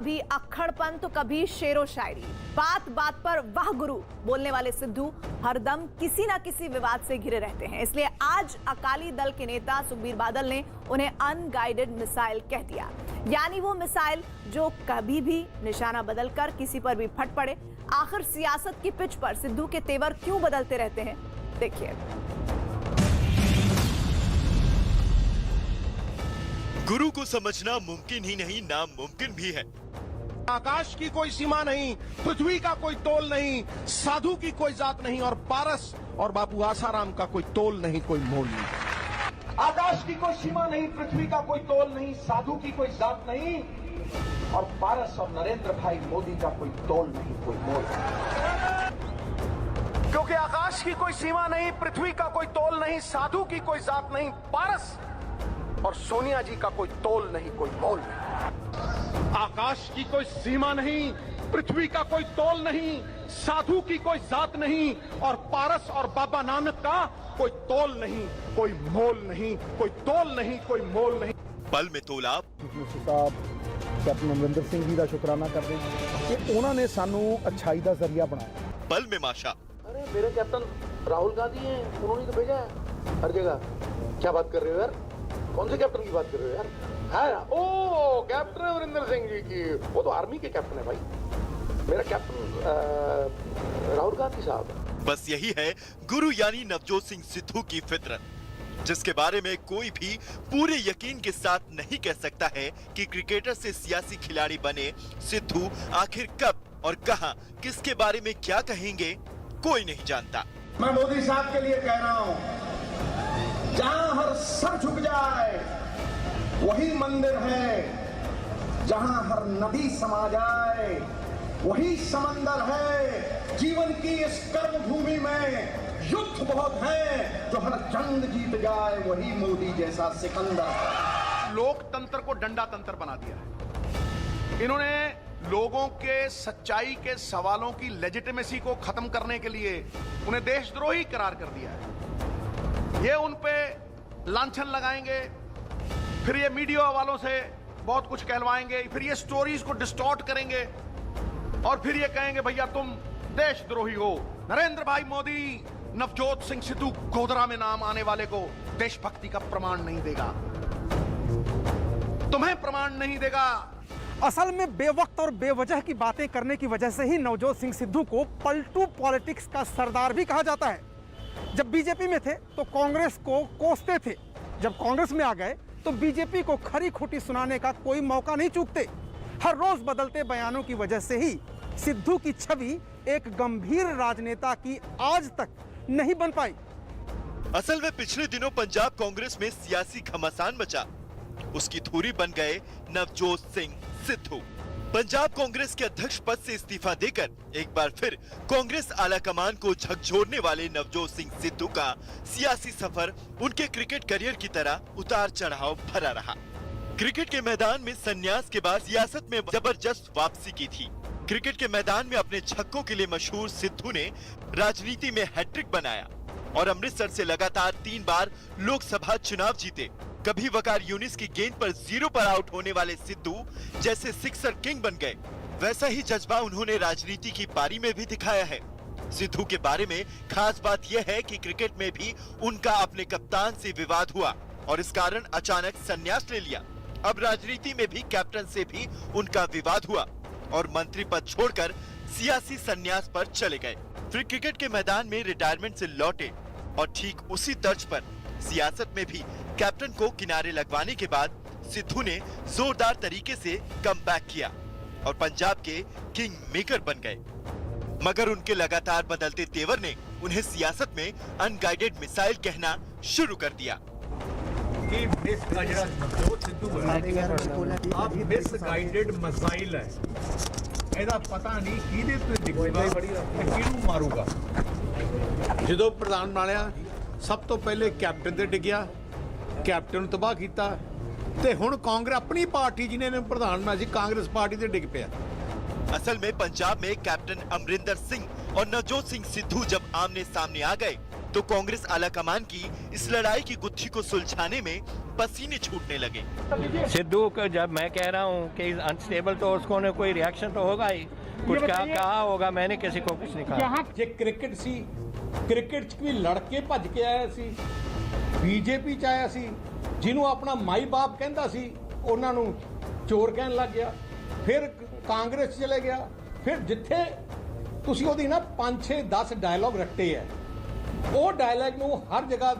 कभी अक्खड़पन तो कभी शेरो शायरी, बात बात पर वाह गुरु बोलने वाले सिद्धू हरदम किसी ना किसी विवाद से घिरे रहते हैं। इसलिए आज अकाली दल के नेता सुखबीर बादल ने उन्हें अनगाइडेड मिसाइल कह दिया, यानी वो मिसाइल जो कभी भी निशाना बदलकर किसी पर भी फट पड़े। आखिर सियासत की पिच पर सिद्धू के तेवर क्यों बदलते रहते हैं, देखिए। गुरु को समझना मुमकिन ही नहीं, नामुमकिन भी है। आकाश की कोई सीमा नहीं, पृथ्वी का कोई तोल नहीं, साधु की कोई जात नहीं, और पारस और बापू आसाराम का कोई तोल नहीं, कोई मोल नहीं। आकाश की कोई सीमा नहीं, पृथ्वी का कोई तोल नहीं, साधु की कोई जात नहीं, और पारस और नरेंद्र भाई मोदी का कोई तोल नहीं, कोई मोल नहीं। क्योंकि आकाश की कोई सीमा नहीं, पृथ्वी का कोई तोल नहीं, साधु की कोई जात नहीं, पारस और सोनिया जी का कोई तोल नहीं, कोई मोल नहीं। आकाश की कोई सीमा नहीं, पृथ्वी का कोई तोल नहीं, साधु की कोई जात नहीं, और पारस और बाबा नानक का कोई तोल नहीं, कोई मोल नहीं, कोई तोल नहीं, कोई मोल नहीं। पल में तोला साहब कैप्टन अमरिंदर सिंह जी का शुक्राना करते हैं कि उन्होंने सानू अच्छाई का जरिया बनाया। पल में माशा। अरे मेरे कैप्टन राहुल गांधी हैं, उन्होंने तो भेजा है हर जगह। क्या बात कर रहे हो यार, कौन से कैप्टन की बात कर रहे हो यार? है ओ कैप्टन अमरिंदर सिंह जी की, वो तो आर्मी के कैप्टन है भाई। मेरा कैप्टन राहुल गांधी साहब। बस यही है गुरु यानी नवजोत सिंह सिद्धू की फितरत, जिसके बारे में कोई भी पूरे यकीन के साथ नहीं कह सकता है कि क्रिकेटर से सियासी खिलाड़ी बने सिद्धू आखिर कब और कहां किसके बारे में क्या कहेंगे कोई नहीं जानता। मैं मोदी साहब के लिए कह रहा हूं, जहां हर सर झुक जाए वही मंदिर है, जहां हर नदी समा जाए वही समंदर है। जीवन की इस कर्म भूमि में युद्ध बहुत है, जो हर जंग जीत जाए वही मोदी जैसा सिकंदर। लोकतंत्र को डंडा तंत्र बना दिया है इन्होंने। लोगों के सच्चाई के सवालों की लेजिटिमेसी को खत्म करने के लिए उन्हें देशद्रोही करार कर दिया है। ये उन पे लांछन लगाएंगे, फिर ये मीडिया वालों से बहुत कुछ कहलवाएंगे, फिर ये स्टोरीज को डिस्टॉर्ट करेंगे और फिर ये कहेंगे भैया तुम देशद्रोही हो। नरेंद्र भाई मोदी नवजोत सिंह सिद्धू गोधरा में नाम आने वाले को देशभक्ति का प्रमाण नहीं देगा, तुम्हें प्रमाण नहीं देगा। असल में बेवक्त और बेवजह की बातें करने की वजह से ही नवजोत सिंह सिद्धू को पलटू पॉलिटिक्स का सरदार भी कहा जाता है। जब बीजेपी में थे तो कांग्रेस को कोसते थे, जब कांग्रेस में आ गए तो बीजेपी को खरी खोटी सुनाने का कोई मौका नहीं चूकते। हर रोज बदलते बयानों की वजह से ही सिद्धू की छवि एक गंभीर राजनेता की आज तक नहीं बन पाई। असल में पिछले दिनों पंजाब कांग्रेस में सियासी घमासान मचा, उसकी धुरी बन गए नवजोत सिंह सिद्धू। पंजाब कांग्रेस के अध्यक्ष पद से इस्तीफा देकर एक बार फिर कांग्रेस आलाकमान को झकझोरने वाले नवजोत सिंह सिद्धू का सियासी सफर उनके क्रिकेट करियर की तरह उतार चढ़ाव भरा रहा। क्रिकेट के मैदान में संन्यास के बाद सियासत में जबरदस्त वापसी की थी। क्रिकेट के मैदान में अपने छक्कों के लिए मशहूर सिद्धू ने राजनीति में हैट्रिक बनाया और अमृतसर से लगातार 3 बार लोकसभा चुनाव जीते। कभी वकार यूनिस की गेंद पर 0 पर आउट होने वाले सिद्धू जैसे सिक्सर किंग बन गए, वैसा ही जज्बा उन्होंने राजनीति की पारी में भी दिखाया है। सिद्धू के बारे में खास बात यह है कि क्रिकेट में भी उनका अपने कप्तान से विवाद हुआ और इस कारण अचानक संन्यास ले लिया। अब राजनीति में भी कैप्टन से भी उनका विवाद हुआ और मंत्री पद छोड़कर सियासी संन्यास पर चले गए। फिर क्रिकेट के मैदान में रिटायरमेंट से लौटे और ठीक उसी तर्ज पर सियासत में भी कैप्टन को किनारे लगवाने के बाद सिद्धू ने जोरदार तरीके से कमबैक किया और पंजाब के किंग मेकर बन गए। मगर उनके लगातार बदलते तेवर ने उन्हें सियासत में अनगाइडेड मिसाइल कहना शुरू कर दिया। मिसगाइडेड मिसाइल है, ਇਹਦਾ ਪਤਾ ਨਹੀਂ ਕਿਹਦੇ ਤੇ ਡਿੱਗੇਗਾ ਤੇ ਕਿਹਨੂੰ ਮਾਰੂਗਾ। ਜਦੋਂ ਪ੍ਰਧਾਨ ਬਣਿਆ ਸਭ ਤੋਂ ਪਹਿਲੇ ਕੈਪਟਨ ਤੇ ਡਿੱਗਿਆ, ਕੈਪਟਨ ਨੂੰ ਤਬਾਹ ਕੀਤਾ ਤੇ ਹੁਣ ਕਾਂਗਰਸ ਆਪਣੀ ਪਾਰਟੀ ਜਿਹਨੇ ਨੇ ਪ੍ਰਧਾਨ ਬਣਾਇਆ ਸੀ ਕਾਂग्रेस पार्टी ਤੇ ਡਿੱਗ ਪਿਆ। असल में पंजाब में कैप्टन अमरिंदर सिंह और नवजोत सिंह सिद्धू जब आमने सामने आ गए तो कांग्रेस आलाकमान की इस लड़ाई की गुत्थी को सुलझाने में पसीने छूटने लगे। सिद्धू को जब मैं कह रहा हूँ कि अनस्टेबल, तो उसको ने कोई रिएक्शन तो होगा ही, कुछ कहा होगा, मैंने किसी को कुछ नहीं कहा। ਜੇ ਕ੍ਰਿਕਟ ਸੀ, ਕ੍ਰਿਕਟ 'ਚ ਵੀ ਲੜ ਕੇ ਭੱਜ ਕੇ ਆਇਆ ਸੀ, ਬੀਜੇਪੀ 'ਚ ਆਇਆ ਸੀ, ਜਿਹਨੂੰ ਆਪਣਾ ਮਾਈ ਬਾਪ ਕਹਿੰਦਾ ਸੀ ਉਹਨਾਂ ਨੂੰ ਚੋਰ ਕਹਿਣ ਲੱਗ ਗਿਆ, ਫਿਰ ਕਾਂਗਰਸ ਚਲੇ ਗਿਆ, ਫਿਰ ਜਿੱਥੇ ਤੁਸੀਂ ਉਹਦੀ ਨਾ 5 6 10 ਡਾਇਲੌਗ ਰੱਟੇ ਹੈ, ਉਹ ਡਾਇਲੌਗ ਨੂੰ ਹਰ ਜਗ੍ਹਾ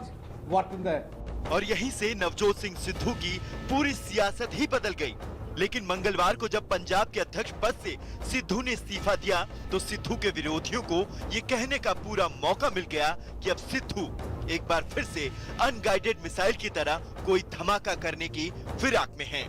ਵਰਤਦਾ ਹੈ। और यहीं से नवजोत सिंह सिद्धू की पूरी सियासत ही बदल गई। लेकिन मंगलवार को जब पंजाब के अध्यक्ष पद से सिद्धू ने इस्तीफा दिया तो सिद्धू के विरोधियों को ये कहने का पूरा मौका मिल गया कि अब सिद्धू एक बार फिर से अनगाइडेड मिसाइल की तरह कोई धमाका करने की फिराक में हैं।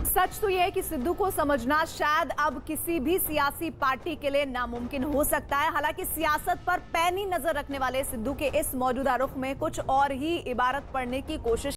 सच तो यह है कि सिद्धू को समझना शायद अब किसी भी सियासी पार्टी के लिए नामुमकिन हो सकता है। हालांकि सियासत पर पैनी नजर रखने वाले सिद्धू के इस मौजूदा रुख में कुछ और ही इबारत पढ़ने की कोशिश